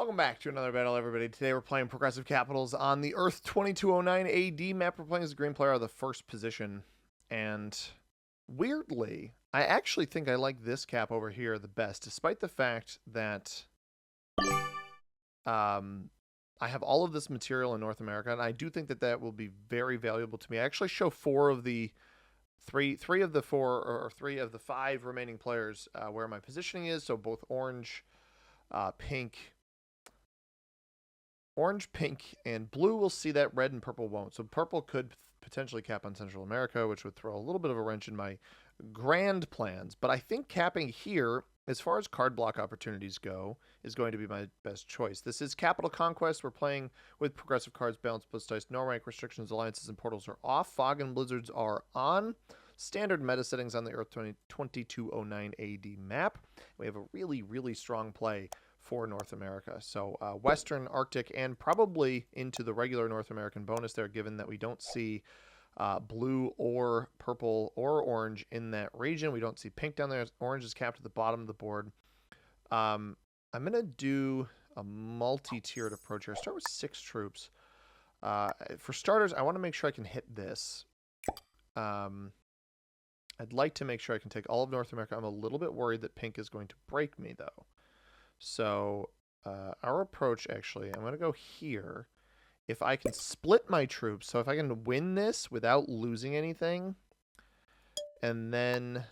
Welcome back to another battle, everybody. Today we're playing Progressive Capitals on the Earth 2209 AD map. We're playing as a green player of the first position. And weirdly, I actually think I like this cap over here the best, despite the fact that I have all of this material in North America, and I do think that that will be very valuable to me. I actually show three of the five remaining players where my positioning is. So both orange, pink, and blue will see that, red and purple won't. So purple could potentially cap on Central America, which would throw a little bit of a wrench in my grand plans. But I think capping here, as far as card block opportunities go, is going to be my best choice. This is Capital Conquest. We're playing with progressive cards, balanced plus dice, no rank restrictions, alliances, and portals are off. Fog and blizzards are on. Standard meta settings on the Earth 2209 AD map. We have a really, really strong play for North America. So Western, Arctic, and probably into the regular North American bonus there, given that we don't see blue or purple or orange in that region. We don't see pink down there. Orange is capped at the bottom of the board. I'm going to do a multi-tiered approach here. Start with 6 troops. For starters, I want to make sure I can hit this. I'd like to make sure I can take all of North America. I'm a little bit worried that pink is going to break me, though. So our approach, actually, I'm going to go here. If I can split my troops, so if I can win this without losing anything, and then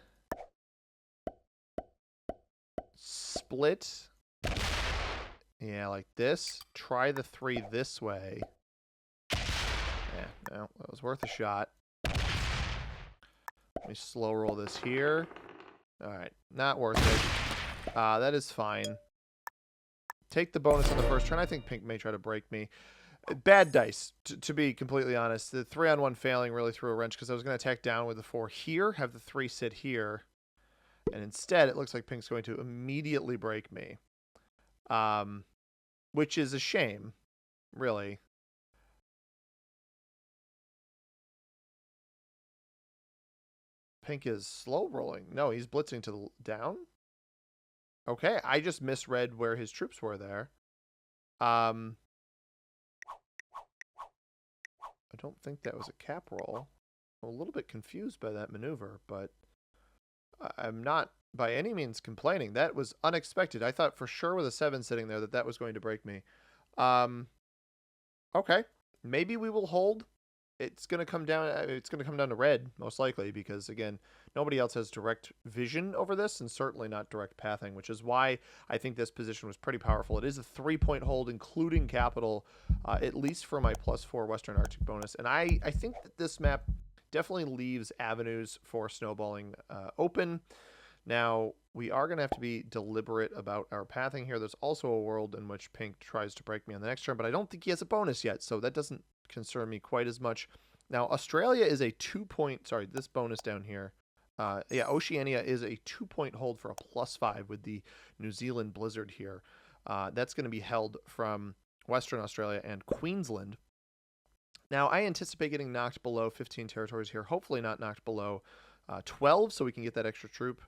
split, yeah, like this, try the 3 this way. Yeah, no, that was worth a shot. Let me slow roll this here. All right, not worth it. That is fine. Take the bonus on the first turn. I think pink may try to break me. Bad dice, to be completely honest. The 3-on-1 failing really threw a wrench because I was going to attack down with the 4 here, have the 3 sit here, and instead it looks like pink's going to immediately break me, which is a shame, really. Pink is slow rolling. No, he's blitzing to the down. Okay, I just misread where his troops were there. I don't think that was a cap roll. I'm a little bit confused by that maneuver, but I'm not by any means complaining. That was unexpected. I thought for sure with a 7 sitting there that was going to break me. Okay, maybe we will hold. It's going to come down. It's going to come down to red, most likely, because again, nobody else has direct vision over this, and certainly not direct pathing, which is why I think this position was pretty powerful. It is a 3-point hold, including capital, at least for my +4 Western Arctic bonus. And I think that this map definitely leaves avenues for snowballing open. Now, we are going to have to be deliberate about our pathing here. There's also a world in which pink tries to break me on the next turn, but I don't think he has a bonus yet, so that doesn't concern me quite as much. Now, Australia is a 2-point, sorry, this bonus down here. Yeah, Oceania is a 2-point hold for a +5 with the New Zealand Blizzard here. That's going to be held from Western Australia and Queensland. Now, I anticipate getting knocked below 15 territories here, hopefully not knocked below 12, so we can get that extra troop.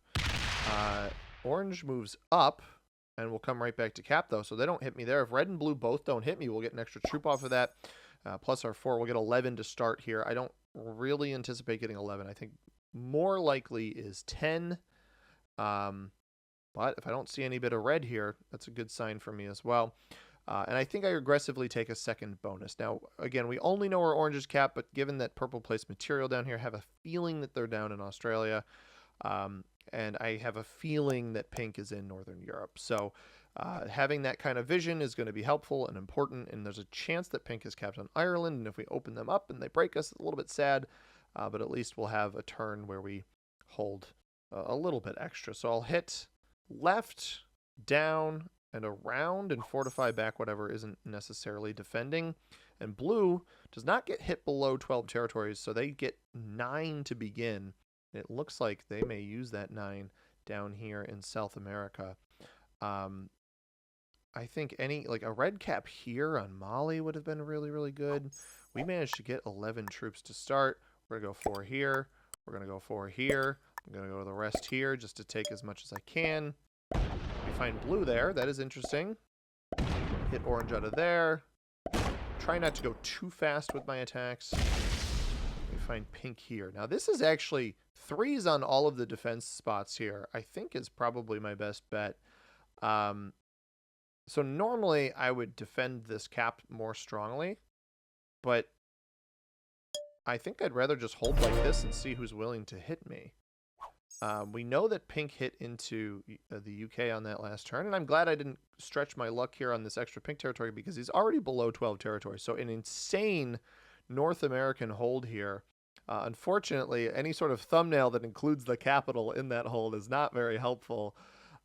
Orange moves up, and we'll come right back to cap, though, so they don't hit me there. If red and blue both don't hit me, we'll get an extra troop off of that. Plus our 4, we'll get 11 to start here. I don't really anticipate getting 11. I think more likely is 10. But if I don't see any bit of red here, that's a good sign for me as well. And I think I aggressively take a second bonus. Now, again, we only know where orange is capped, but given that purple placed material down here, I have a feeling that they're down in Australia. And I have a feeling that pink is in Northern Europe. So having that kind of vision is going to be helpful and important, and there's a chance that pink is capped on Ireland, and if we open them up and they break us, it's a little bit sad, but at least we'll have a turn where we hold a little bit extra. So I'll hit left, down, and around, and fortify back whatever isn't necessarily defending. And blue does not get hit below 12 territories, so they get 9 to begin. It looks like they may use that 9 down here in South America. I think like a red cap here on Mali would have been really, really good. We managed to get 11 troops to start. We're going to go 4 here. We're going to go 4 here. I'm going to go to the rest here just to take as much as I can. We find blue there. That is interesting. Hit orange out of there. Try not to go too fast with my attacks. Let me find pink here. Now this is actually 3s on all of the defense spots here. I think is probably my best bet. So normally I would defend this cap more strongly, but I think I'd rather just hold like this and see who's willing to hit me. We know that pink hit into the UK on that last turn, and I'm glad I didn't stretch my luck here on this extra pink territory because he's already below 12 territory. So an insane North American hold here. Unfortunately, any sort of thumbnail that includes the capital in that hold is not very helpful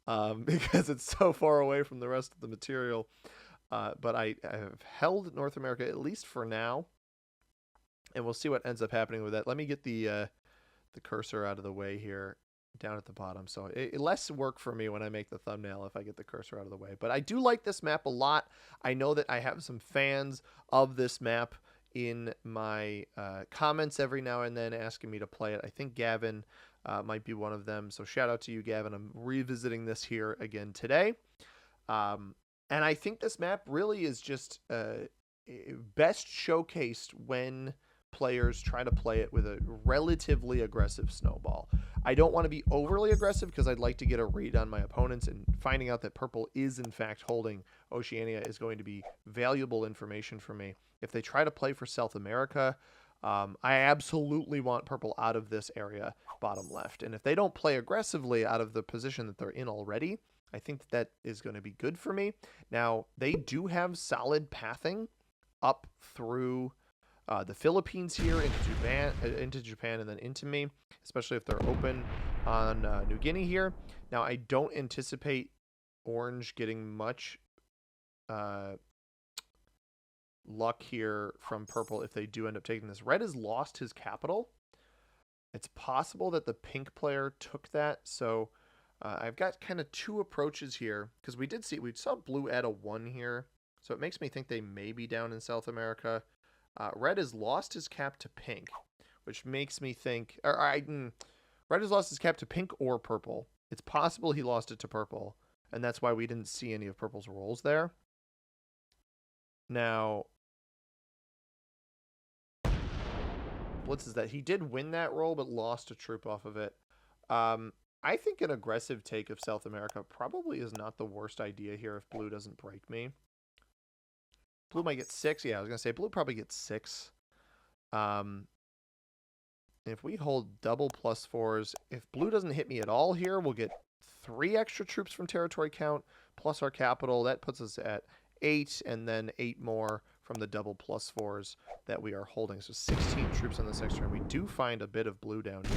because it's so far away from the rest of the material. But I have held North America at least for now, and we'll see what ends up happening with that. Let me get the cursor out of the way here down at the bottom. So less work for me when I make the thumbnail if I get the cursor out of the way. But I do like this map a lot. I know that I have some fans of this map in my comments every now and then asking me to play it. I think Gavin might be one of them. So shout out to you, Gavin. I'm revisiting this here again today. And I think this map really is just best showcased when players try to play it with a relatively aggressive snowball. I don't want to be overly aggressive because I'd like to get a read on my opponents, and finding out that purple is in fact holding Oceania is going to be valuable information for me. If they try to play for South America, I absolutely want purple out of this area, bottom left. And if they don't play aggressively out of the position that they're in already, I think that is going to be good for me. Now, they do have solid pathing up through the Philippines here into Japan, and then into me, especially if they're open on New Guinea here. Now, I don't anticipate orange getting much luck here from purple if they do end up taking this. Red has lost his capital. It's possible that the pink player took that. So I've got kind of two approaches here, because we saw blue add a 1 here. So it makes me think they may be down in South America. Red has lost his cap to pink, which makes me think... Red has lost his cap to pink or purple. It's possible he lost it to purple, and that's why we didn't see any of purple's rolls there. Now, Blitz is that he did win that roll, but lost a troop off of it. I think an aggressive take of South America probably is not the worst idea here if blue doesn't break me. Blue might get 6. Yeah, I was going to say blue probably gets 6. If we hold double +4s, if blue doesn't hit me at all here, we'll get 3 extra troops from territory count plus our capital. That puts us at 8, and then 8 more from the double +4s that we are holding. So 16 troops on this next turn. We do find a bit of blue down here.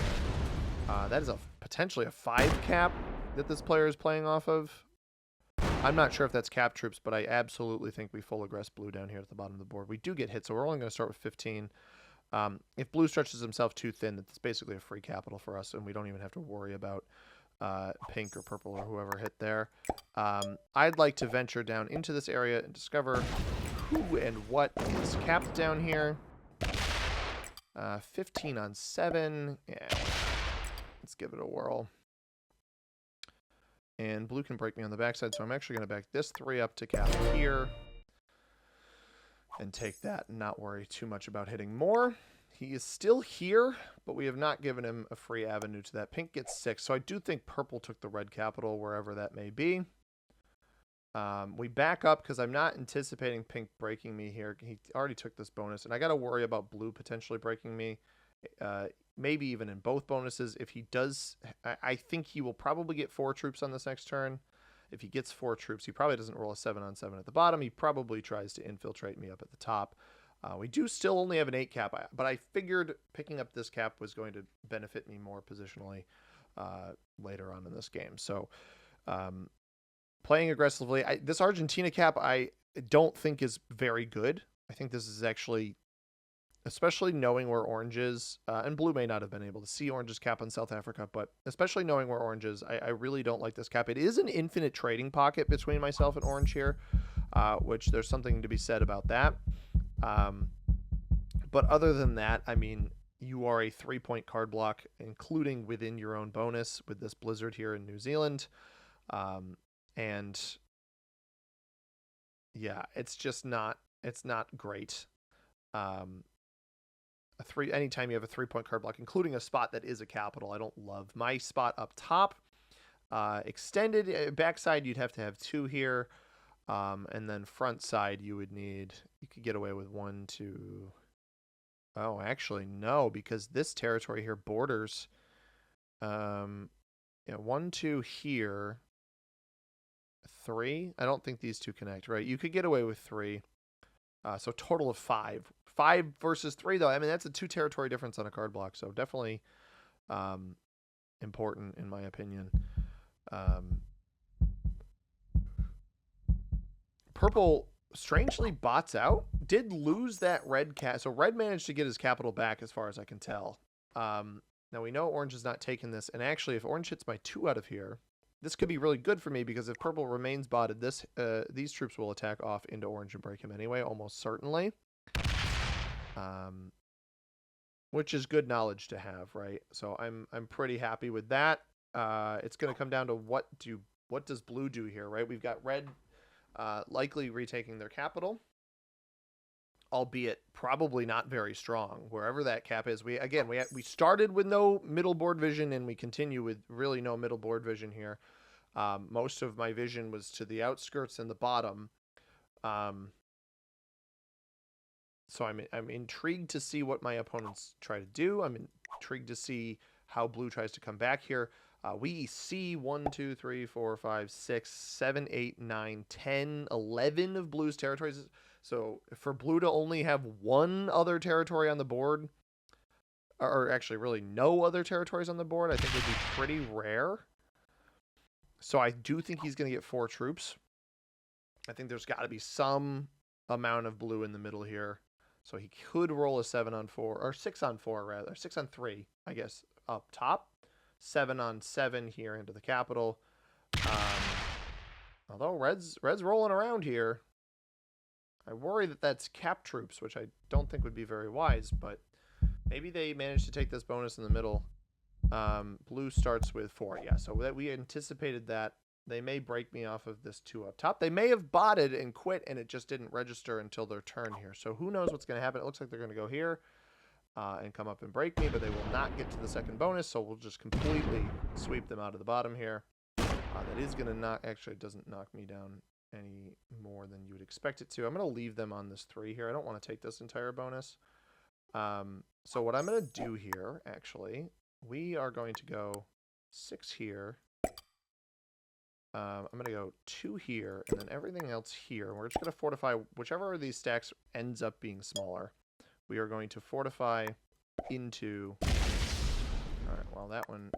That is potentially a 5 cap that this player is playing off of. I'm not sure if that's cap troops, but I absolutely think we full aggress blue down here at the bottom of the board. We do get hit, so we're only going to start with 15. If blue stretches himself too thin, that's basically a free capital for us, and we don't even have to worry about pink or purple or whoever hit there. I'd like to venture down into this area and discover who and what is capped down here. 15 on 7. Yeah, let's give it a whirl. And blue can break me on the backside, so I'm actually going to back this 3 up to cap here and take that and not worry too much about hitting more. He is still here, but we have not given him a free avenue to that. Pink gets 6, so I do think purple took the red capital, wherever that may be. We back up because I'm not anticipating pink breaking me here. He already took this bonus, and I got to worry about blue potentially breaking me. Maybe even in both bonuses. If he does, I think he will probably get 4 troops on this next turn. If he gets 4 troops, he probably doesn't roll a 7 on 7 at the bottom. He probably tries to infiltrate me up at the top. We do still only have an 8 cap, but I figured picking up this cap was going to benefit me more positionally later on in this game. So playing aggressively, this Argentina cap I don't think is very good. I think this is actually... especially knowing where orange is, and blue may not have been able to see orange's cap on South Africa, but especially knowing where orange is, I really don't like this cap. It is an infinite trading pocket between myself and orange here, which there's something to be said about that. But other than that, I mean, you are a 3-point card block, including within your own bonus with this blizzard here in New Zealand. And Yeah, it's just not. It's not great. Um, anytime you have a 3-point card block, including a spot that is a capital, I don't love. My spot up top, extended backside, you'd have to have 2 here, and then front side you could get away with 1, 2. Oh, actually no, because this territory here borders, 1, 2 here, 3. I don't think these two connect, right? You could get away with 3. So total of 5. 5 versus 3, though. I mean, that's a 2 territory difference on a card block. So definitely important, in my opinion. Purple strangely bots out. Did lose that red cat. So red managed to get his capital back, as far as I can tell. Now we know orange is not taking this. And actually, if orange hits my 2 out of here, this could be really good for me, because if purple remains botted, these troops will attack off into orange and break him anyway, almost certainly. Which is good knowledge to have, right? So I'm pretty happy with that. It's going to come down to what does blue do here, right? We've got red likely retaking their capital, albeit probably not very strong. Wherever that cap is, we started with no middle board vision, and we continue with really no middle board vision here. Most of my vision was to the outskirts and the bottom. So I'm intrigued to see what my opponents try to do. I'm intrigued to see how blue tries to come back here. We see 1, 2, 3, 4, 5, 6, 7, 8, 9, 10, 11 of blue's territories. So for blue to only have 1 other territory on the board, or actually really no other territories on the board, I think would be pretty rare. So I do think he's going to get 4 troops. I think there's got to be some amount of blue in the middle here. So he could roll a 7 on 4, or 6 on 4 rather, 6 on 3, I guess, up top. 7 on 7 here into the capital. Although red's rolling around here. I worry that that's cap troops, which I don't think would be very wise, but maybe they managed to take this bonus in the middle. Blue starts with 4, yeah, so that we anticipated that. They may break me off of this 2 up top. They may have botted and quit, and it just didn't register until their turn here. So who knows what's going to happen. It looks like they're going to go here and come up and break me, but they will not get to the second bonus, so we'll just completely sweep them out of the bottom here. That is going to knock... Actually, it doesn't knock me down any more than you would expect it to. I'm going to leave them on this 3 here. I don't want to take this entire bonus. So what I'm going to do here, actually, we are going to go 6 here. I'm going to go 2 here, and then everything else here. We're just going to fortify whichever of these stacks ends up being smaller. We are going to fortify into... All right, well, that one...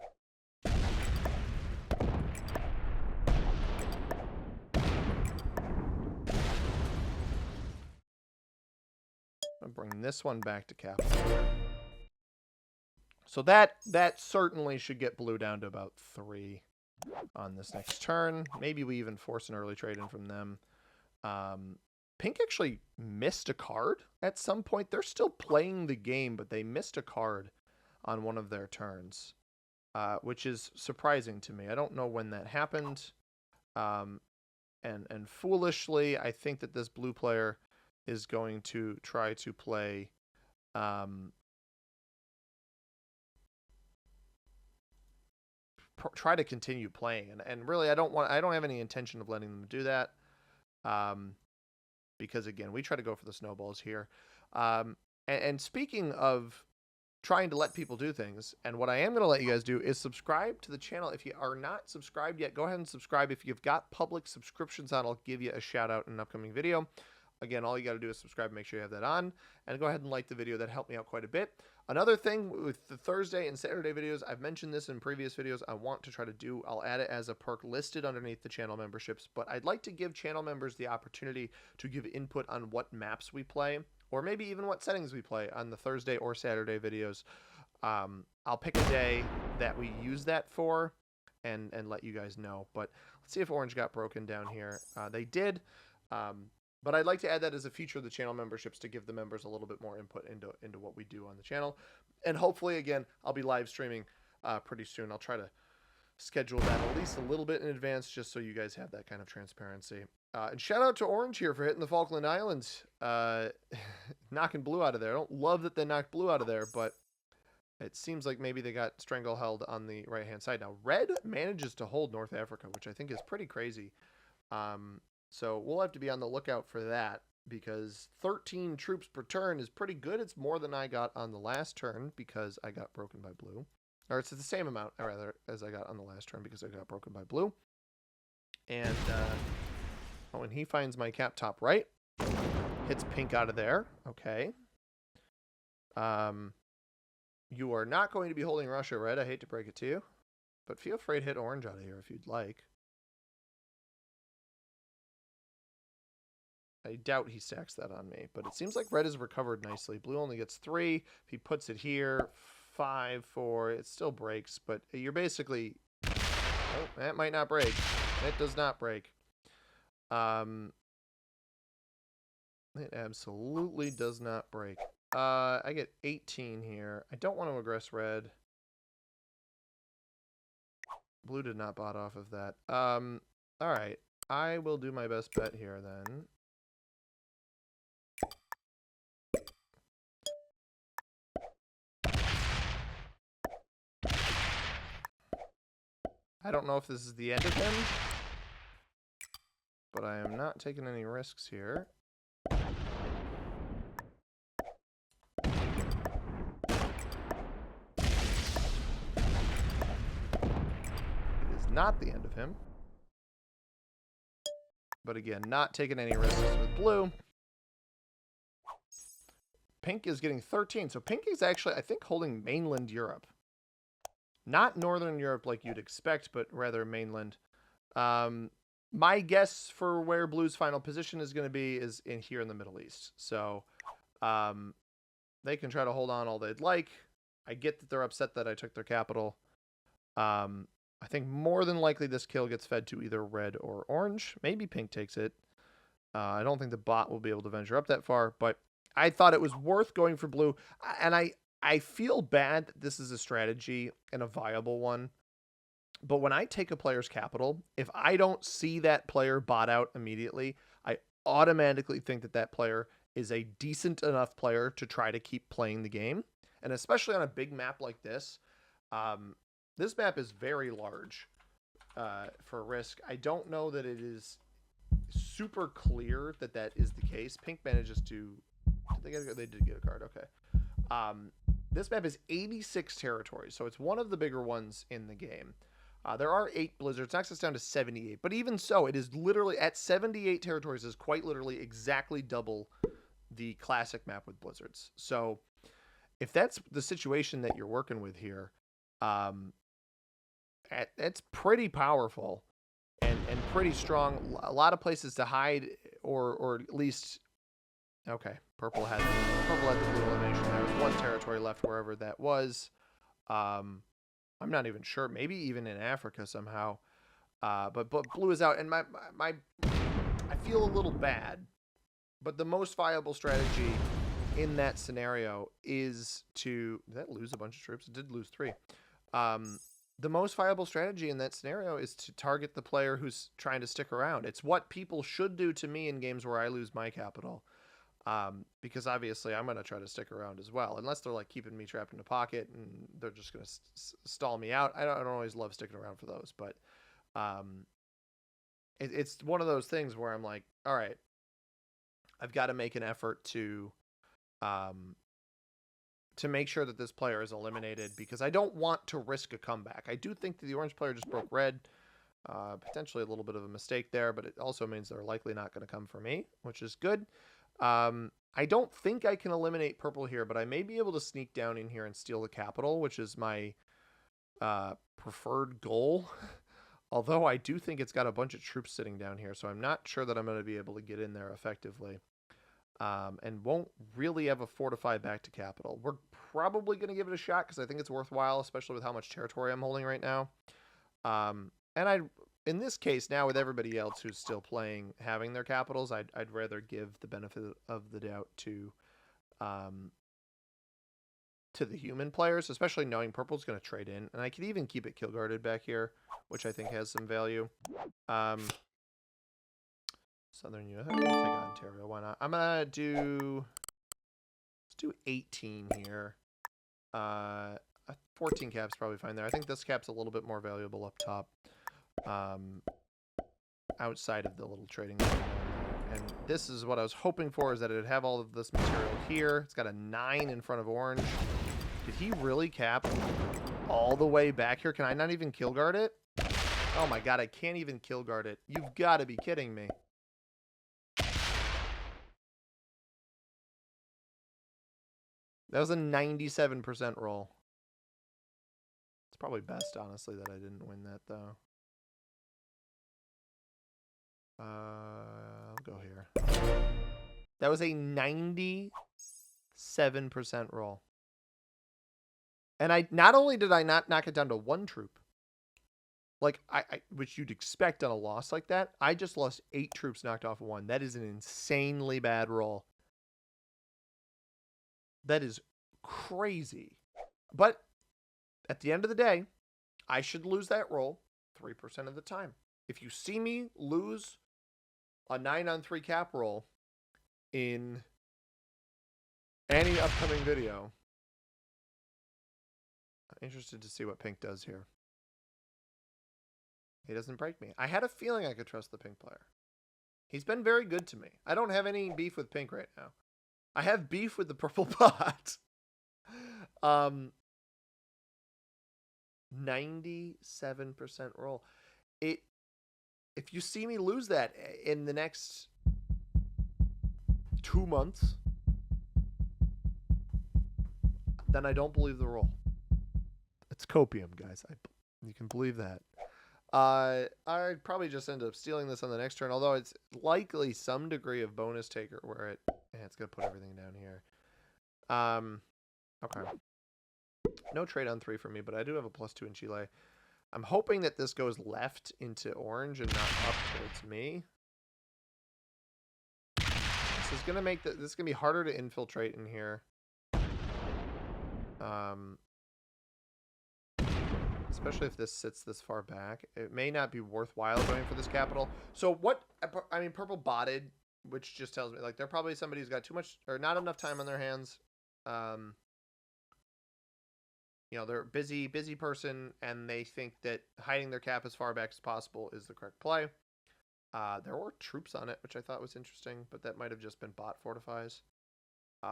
I'll bring this one back to capital. So that certainly should get blue down to about 3 on this next turn. Maybe we even force an early trade in from them. Pink actually missed a card at some point. They're still playing the game, but they missed a card on one of their turns, which is surprising to me. I don't know when that happened. And foolishly, I think that this blue player is going to try to play try to continue playing, and really I don't have any intention of letting them do that, because again, we try to go for the snowballs here. And speaking of trying to let people do things, and what I am going to let you guys do is subscribe to the channel. If you are not subscribed yet, go ahead and subscribe. If you've got public subscriptions on, I'll give you a shout out in an upcoming video. Again, all you got to do is subscribe and make sure you have that on, and go ahead and like the video. That helped me out quite a bit. Another thing with the Thursday and Saturday videos, I've mentioned this in previous videos, I want to try to do, I'll add it as a perk listed underneath the channel memberships, but I'd like to give channel members the opportunity to give input on what maps we play, or maybe even what settings we play on the Thursday or Saturday videos. I'll pick a day that we use that for and let you guys know. But let's see if orange got broken down here. They did. But I'd like to add that as a feature of the channel memberships to give the members a little bit more input into what we do on the channel. And hopefully, again, I'll be live streaming pretty soon. I'll try to schedule that at least a little bit in advance just so you guys have that kind of transparency. And shout out to Orange here for hitting the Falkland Islands. Knocking blue out of there. I don't love that they knocked blue out of there, but it seems like maybe they got stranglehold on the right-hand side. Now, red manages to hold North Africa, which I think is pretty crazy. So we'll have to be on the lookout for that because 13 troops per turn is pretty good. It's more than I got on the last turn because I got broken by blue. Or it's the same amount, rather, as I got on the last turn because I got broken by blue. And, oh, and he finds my cap top right. Hits pink out of there. Okay. You are not going to be holding Russia, red. I hate to break it to you. But feel free to hit orange out of here if you'd like. I doubt he stacks that on me, but it seems like red has recovered nicely. Blue only gets 3. If he puts it here, 5, 4, it still breaks, but you're basically... Oh, that might not break. It does not break. It absolutely does not break. I get 18 here. I don't want to aggress red. Blue did not bot off of that. Alright. I will do my best bet here then. I don't know if this is the end of him, but I am not taking any risks here. It is not the end of him. But again, not taking any risks with blue. Pink is getting 13. So pink is actually, I think, holding mainland Europe. Not Northern Europe like you'd expect, but rather mainland. My guess for where blue's final position is going to be is in here in the Middle East. So they can try to hold on all they'd like. I get that they're upset that I took their capital. I think more than likely this kill gets fed to either red or orange. Maybe pink takes it. I don't think the bot will be able to venture up that far, but I thought it was worth going for blue. And I feel bad that this is a strategy and a viable one. But when I take a player's capital, if I don't see that player bot out immediately, I automatically think that that player is a decent enough player to try to keep playing the game. And especially on a big map like this, this map is very large for risk. I don't know that it is super clear that that is the case. Pink manages to... They did get a card. Okay. This map is 86 territories, so it's one of the bigger ones in the game. There are 8 blizzards, knocks us down to 78. But even so, it is literally, at 78 territories, is quite literally exactly double the classic map with blizzards. So if that's the situation that you're working with here, it's pretty powerful and pretty strong. A lot of places to hide, or at least... Okay, purple had the blue elimination. There was 1 territory left wherever that was. I'm not even sure. Maybe even in Africa somehow. But blue is out, and I feel a little bad. But the most viable strategy in that scenario is to... Did that lose a bunch of troops? It did lose 3. The most viable strategy in that scenario is to target the player who's trying to stick around. It's what people should do to me in games where I lose my capital. Because obviously I'm going to try to stick around as well, unless they're like keeping me trapped in a pocket and they're just going to stall me out. I don't always love sticking around for those, but it's one of those things where I'm like, all right, I've got to make an effort to make sure that this player is eliminated because I don't want to risk a comeback. I do think that the orange player just broke red. Potentially a little bit of a mistake there, but it also means they're likely not going to come for me, which is good. I don't think I can eliminate purple here, but I may be able to sneak down in here and steal the capital, which is my preferred goal. Although I do think it's got a bunch of troops sitting down here, so I'm not sure that I'm going to be able to get in there effectively. And won't really have a fortified back to capital. We're probably going to give it a shot because I think it's worthwhile, especially with how much territory I'm holding right now. And in this case, now with everybody else who's still playing, having their capitals, I'd rather give the benefit of the doubt to the human players, especially knowing purple's going to trade in. And I could even keep it kill guarded back here, which I think has some value. Southern US. We'll take Ontario. Why not? I'm gonna do. Let's do 18 here. 14 cap's probably fine there. I think this cap's a little bit more valuable up top. Outside of the little trading area. And this is what I was hoping for, is that it would have all of this material here. It's got a 9 in front of orange. Did he really cap all the way back here? Can I not even kill guard it? Oh my god, I can't even kill guard it. You've got to be kidding me. That was a 97% roll. It's probably best, honestly, that I didn't win that, though. I'll go here. That was a 97% roll. And I not only did I not knock it down to 1 troop, like which you'd expect on a loss like that, I just lost 8 troops knocked off of 1. That is an insanely bad roll. That is crazy. But at the end of the day, I should lose that roll 3% of the time. If you see me lose a 9-on-3 cap roll in any upcoming video, I'm interested to see what pink does here. He doesn't break me. I had a feeling I could trust the pink player. He's been very good to me. I don't have any beef with pink right now. I have beef with the purple bot. 97% roll. If you see me lose that in the next 2 months, then I don't believe the roll. It's copium, guys. You can believe that. I'd probably just end up stealing this on the next turn, although it's likely some degree of bonus taker where it's going to put everything down here. Okay. No trade on 3 for me, but I do have a +2 in Chile. I'm hoping that this goes left into orange and not up towards me. This is gonna make this is gonna be harder to infiltrate in here. Especially if this sits this far back. It may not be worthwhile going for this capital. So what, I mean, purple botted, which just tells me, like, they're probably somebody who's got too much, or not enough time on their hands. You know, they're a busy person, and they think that hiding their cap as far back as possible is the correct play. There were troops on it, which I thought was interesting, but that might have just been bot fortifies.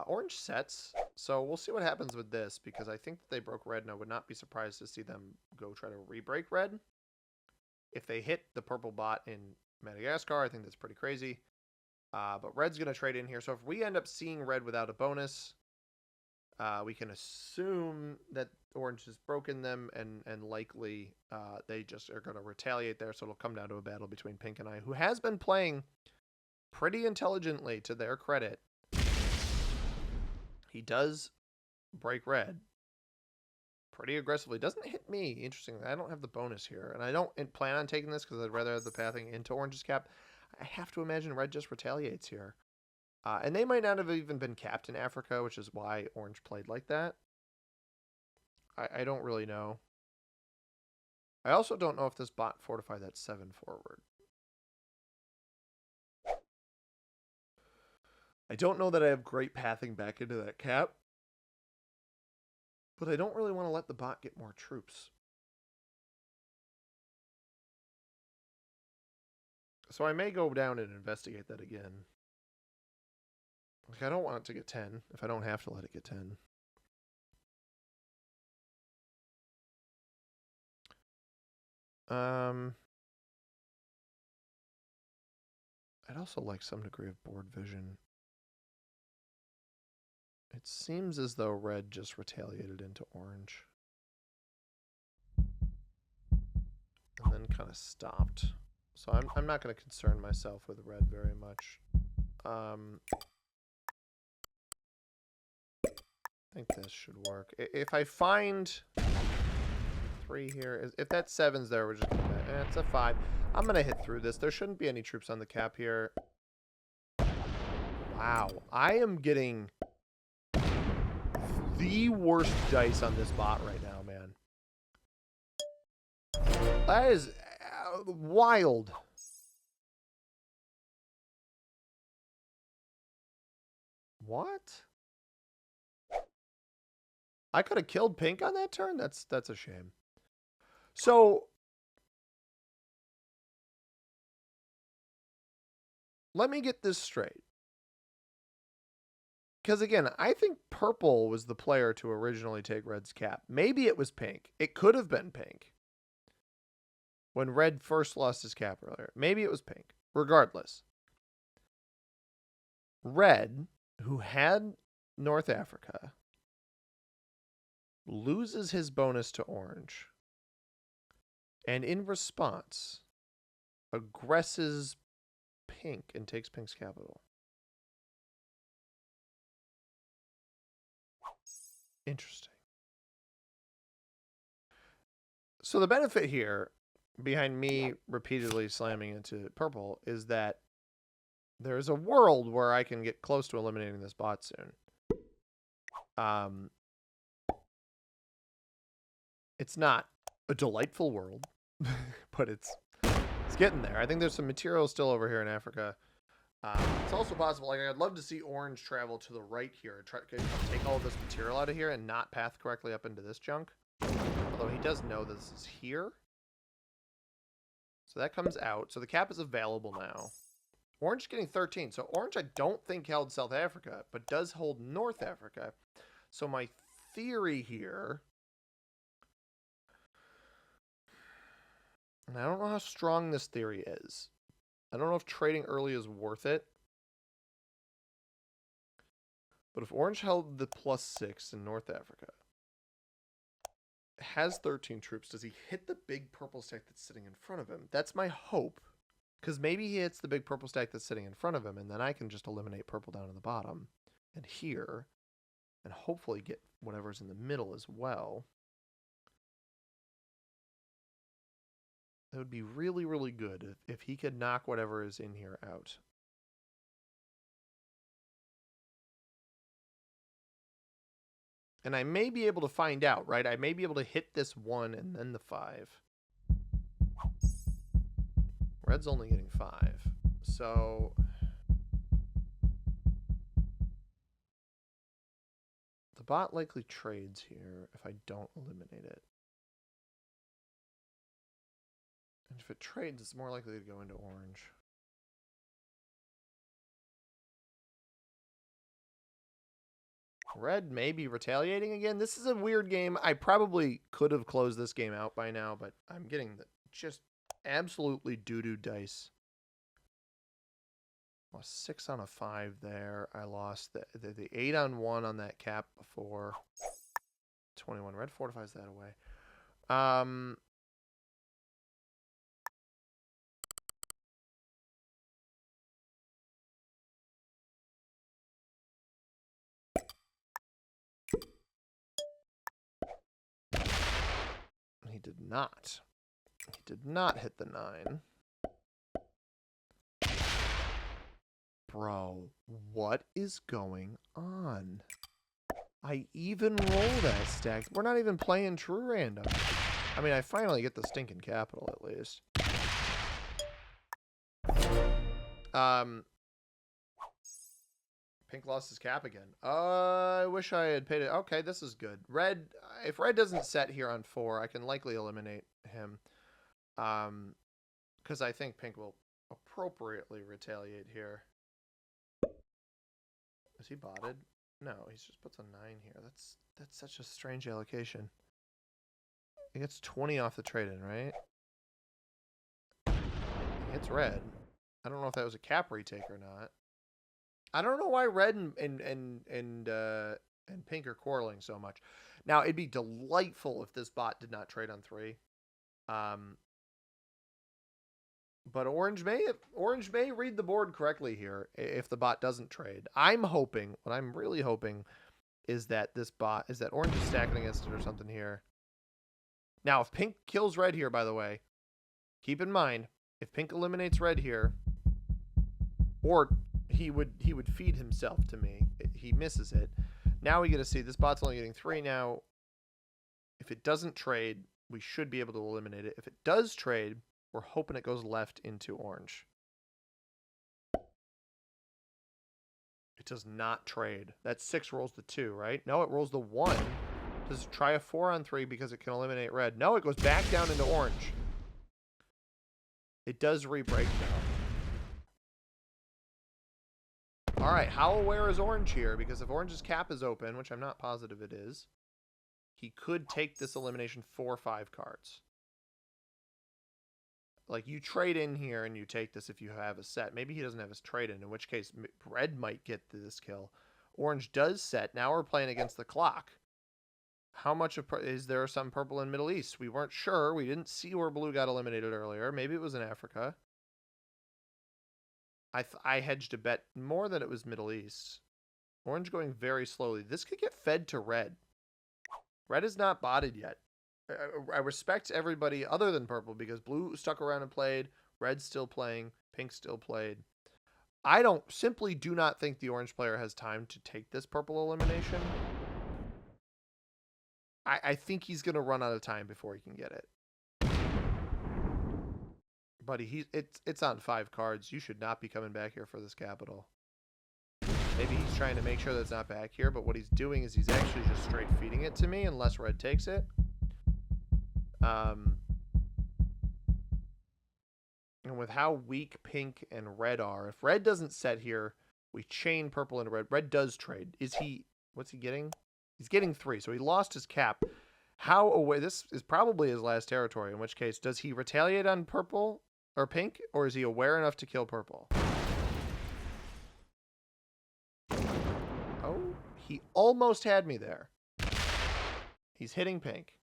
Orange sets, so we'll see what happens with this, because I think that they broke red, and I would not be surprised to see them go try to re-break red. If they hit the purple bot in Madagascar, I think that's pretty crazy. But red's going to trade in here, so if we end up seeing red without a bonus, we can assume that orange has broken them, and likely they just are going to retaliate there, so it'll come down to a battle between pink and I, who has been playing pretty intelligently, to their credit. He does break red pretty aggressively. Doesn't hit me, interestingly. I don't have the bonus here, and I don't plan on taking this because I'd rather have the pathing into orange's cap. I have to imagine red just retaliates here. And they might not have even been capped in Africa, which is why orange played like that. I don't really know. I also don't know if this bot fortified that 7 forward. I don't know that I have great pathing back into that cap. But I don't really want to let the bot get more troops. So I may go down and investigate that again. Like, I don't want it to get 10 if I don't have to let it get 10. I'd also like some degree of board vision. It seems as though red just retaliated into orange. And then kind of stopped. So I'm not going to concern myself with red very much. I think this should work. If I find 3 here, if that 7's there, we're just going to... it's a 5. I'm going to hit through this. There shouldn't be any troops on the cap here. Wow. I am getting the worst dice on this bot right now, man. That is wild. What? I could have killed pink on that turn? That's a shame. So let me get this straight. Because again, I think purple was the player to originally take red's cap. Maybe it was pink. It could have been pink. When red first lost his cap earlier. Maybe it was pink. Regardless. Red, who had North Africa, loses his bonus to orange. And in response, aggresses pink and takes pink's capital. Interesting. So the benefit here, behind me repeatedly slamming into purple, is that there's a world where I can get close to eliminating this bot soon. It's not a delightful world, but it's getting there. I think there's some material still over here in Africa. It's also possible, like, I'd love to see orange travel to the right here, try to take all of this material out of here and not path correctly up into this junk. Although he does know this is here. So that comes out. So the cap is available now. Orange is getting 13. So orange I don't think held South Africa, but does hold North Africa. So my theory here, and I don't know how strong this theory is. I don't know if trading early is worth it. But if orange held the +6 in North Africa, has 13 troops, does he hit the big purple stack that's sitting in front of him? That's my hope. Because maybe he hits the big purple stack that's sitting in front of him, and then I can just eliminate purple down to the bottom and here, and hopefully get whatever's in the middle as well. That would be really, really good if he could knock whatever is in here out. And I may be able to find out, right? I may be able to hit this 1 and then the 5. Red's only getting 5. So the bot likely trades here if I don't eliminate it. And if it trades, it's more likely to go into orange. Red may be retaliating again. This is a weird game. I probably could have closed this game out by now, but I'm getting the just absolutely doo-doo dice. Lost 6 on a 5 there. I lost the 8 on 1 on that cap before. 21. Red fortifies that away. He did not. He did not hit the 9. Bro, what is going on? I even roll that stack. We're not even playing true random. I mean, I finally get the stinking capital at least. Pink lost his cap again. I wish I had paid it. Okay, this is good. Red, if red doesn't set here on 4, I can likely eliminate him. Because I think pink will appropriately retaliate here. Is he botted? No, he just puts a 9 here. That's such a strange allocation. He gets 20 off the trade-in, right? It's red. I don't know if that was a cap retake or not. I don't know why red and pink are quarreling so much. Now, it'd be delightful if this bot did not trade on 3. But orange may read the board correctly here if the bot doesn't trade. I'm hoping, what I'm really hoping is that orange is stacking against it or something here. Now, if pink kills red here, by the way, keep in mind, if pink eliminates red here, or he would feed himself to me. He misses it. Now we get to see this bot's only getting 3 now. If it doesn't trade, we should be able to eliminate it. If it does trade, we're hoping it goes left into orange. It does not trade. That 6 rolls the 2, right? No, it rolls the 1. Does it try a 4-on-3 because it can eliminate red? No, it goes back down into orange. It does re-break now. All right, how aware is orange here? Because if orange's cap is open, which I'm not positive it is, he could take this elimination 4-5 cards. Like, you trade in here and you take this if you have a set. Maybe he doesn't have his trade in which case red might get this kill. Orange does set. Now we're playing against the clock. How much of is there some purple in Middle East? We weren't sure. We didn't see where blue got eliminated earlier. Maybe it was in Africa. I hedged a bet more that it was Middle East. Orange going very slowly. This could get fed to red. Red is not botted yet. I respect everybody other than purple because blue stuck around and played. Red's still playing. Pink still played. I simply do not think the orange player has time to take this purple elimination. I think he's going to run out of time before he can get it. Buddy, it's on 5 cards. You should not be coming back here for this capital. Maybe he's trying to make sure that's not back here, but what he's doing is he's actually just straight feeding it to me unless red takes it. And with how weak pink and red are, if red doesn't set here, we chain purple into red. Red does trade. What's he getting? He's getting 3, so he lost his cap. How away? This is probably his last territory, in which case, does he retaliate on purple or pink, or is he aware enough to kill purple? Oh, he almost had me there. He's hitting pink.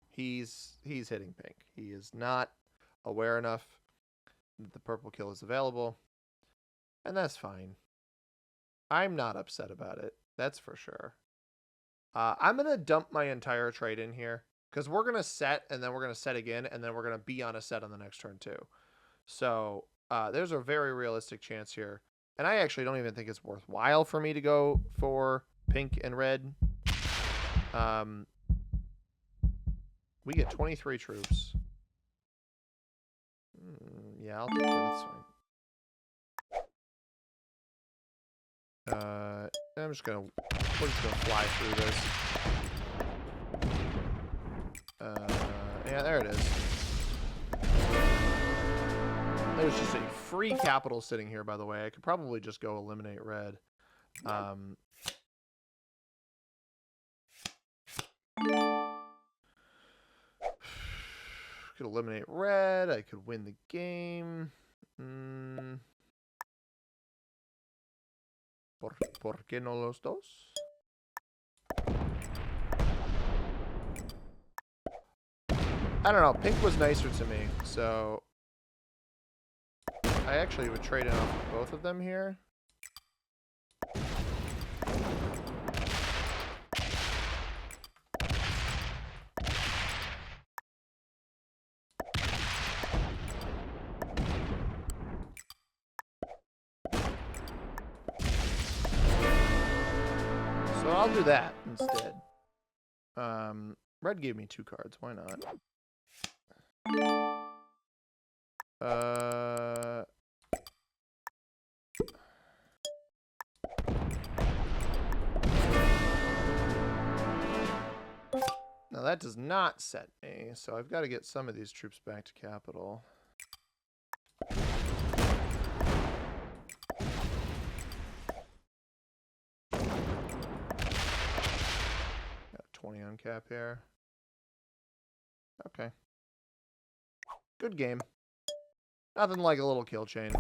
He's hitting pink. He is not aware enough that the purple kill is available, and that's fine. I'm not upset about it. That's for sure. I'm going to dump my entire trade in here because we're going to set and then we're going to set again and then we're going to be on a set on the next turn too. So there's a very realistic chance here. And I actually don't even think it's worthwhile for me to go for pink and red. We get 23 troops. Yeah, I'll take that. That's fine. We're just gonna fly through this. Yeah, there it is. There's just a free capital sitting here, by the way. I could probably just go eliminate red. Could eliminate red. I could win the game. ¿Por qué no los dos? I don't know. Pink was nicer to me, so I actually would trade in off both of them here. So I'll do that instead. Red gave me 2 cards. Why not? Now that does not set me, so I've got to get some of these troops back to capital. Got 20 on cap here. Okay. Good game. Nothing like a little kill chain.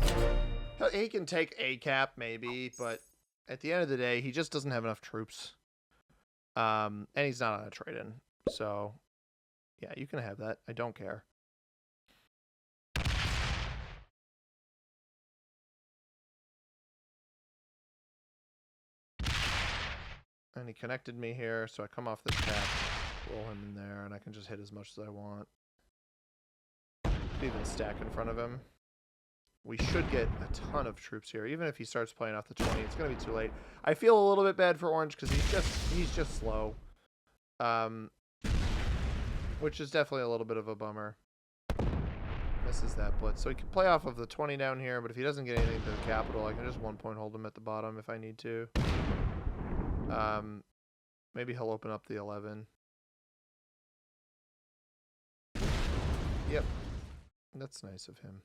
He can take a cap maybe, but at the end of the day, he just doesn't have enough troops. And he's not on a trade-in. So, yeah, you can have that. I don't care. And he connected me here, so I come off this cap, roll him in there, and I can just hit as much as I want. Even stack in front of him. We should get a ton of troops here. Even if he starts playing off the 20, it's going to be too late. I feel a little bit bad for Orange because he's just slow. Which is definitely a little bit of a bummer. misses that blitz. So he can play off of the 20 down here, but if he doesn't get anything to the capital, I can just 1 point hold him at the bottom if I need to. Maybe he'll open up the 11. Yep. That's nice of him.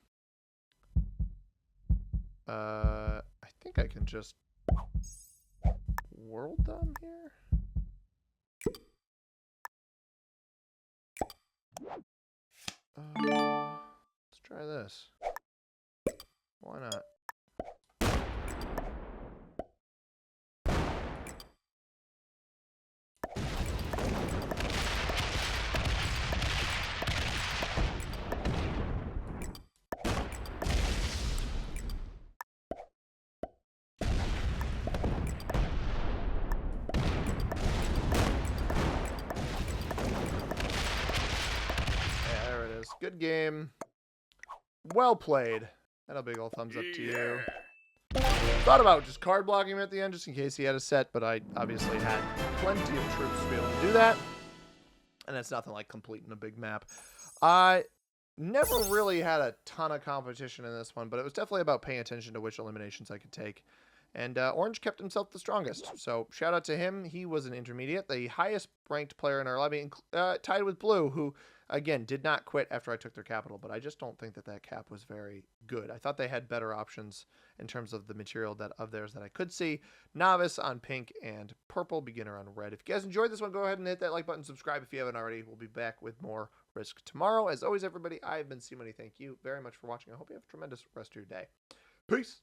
I think I can just world dom here. Let's try this. Why not? Good game. Well played. And a big old thumbs up to you. Thought about just card blocking him at the end just in case he had a set, but I obviously had plenty of troops to be able to do that. And it's nothing like completing a big map. I never really had a ton of competition in this one, but it was definitely about paying attention to which eliminations I could take. And Orange kept himself the strongest. So shout out to him. He was an intermediate, the highest ranked player in our lobby, tied with Blue, who, again, did not quit after I took their capital. But I just don't think that that cap was very good. I thought they had better options in terms of the material of theirs that I could see. Novice on pink and purple, beginner on red. If you guys enjoyed this one, go ahead and hit that like button. Subscribe if you haven't already. We'll be back with more Risk tomorrow. As always, everybody, I've been C-Money. Thank you very much for watching. I hope you have a tremendous rest of your day. Peace.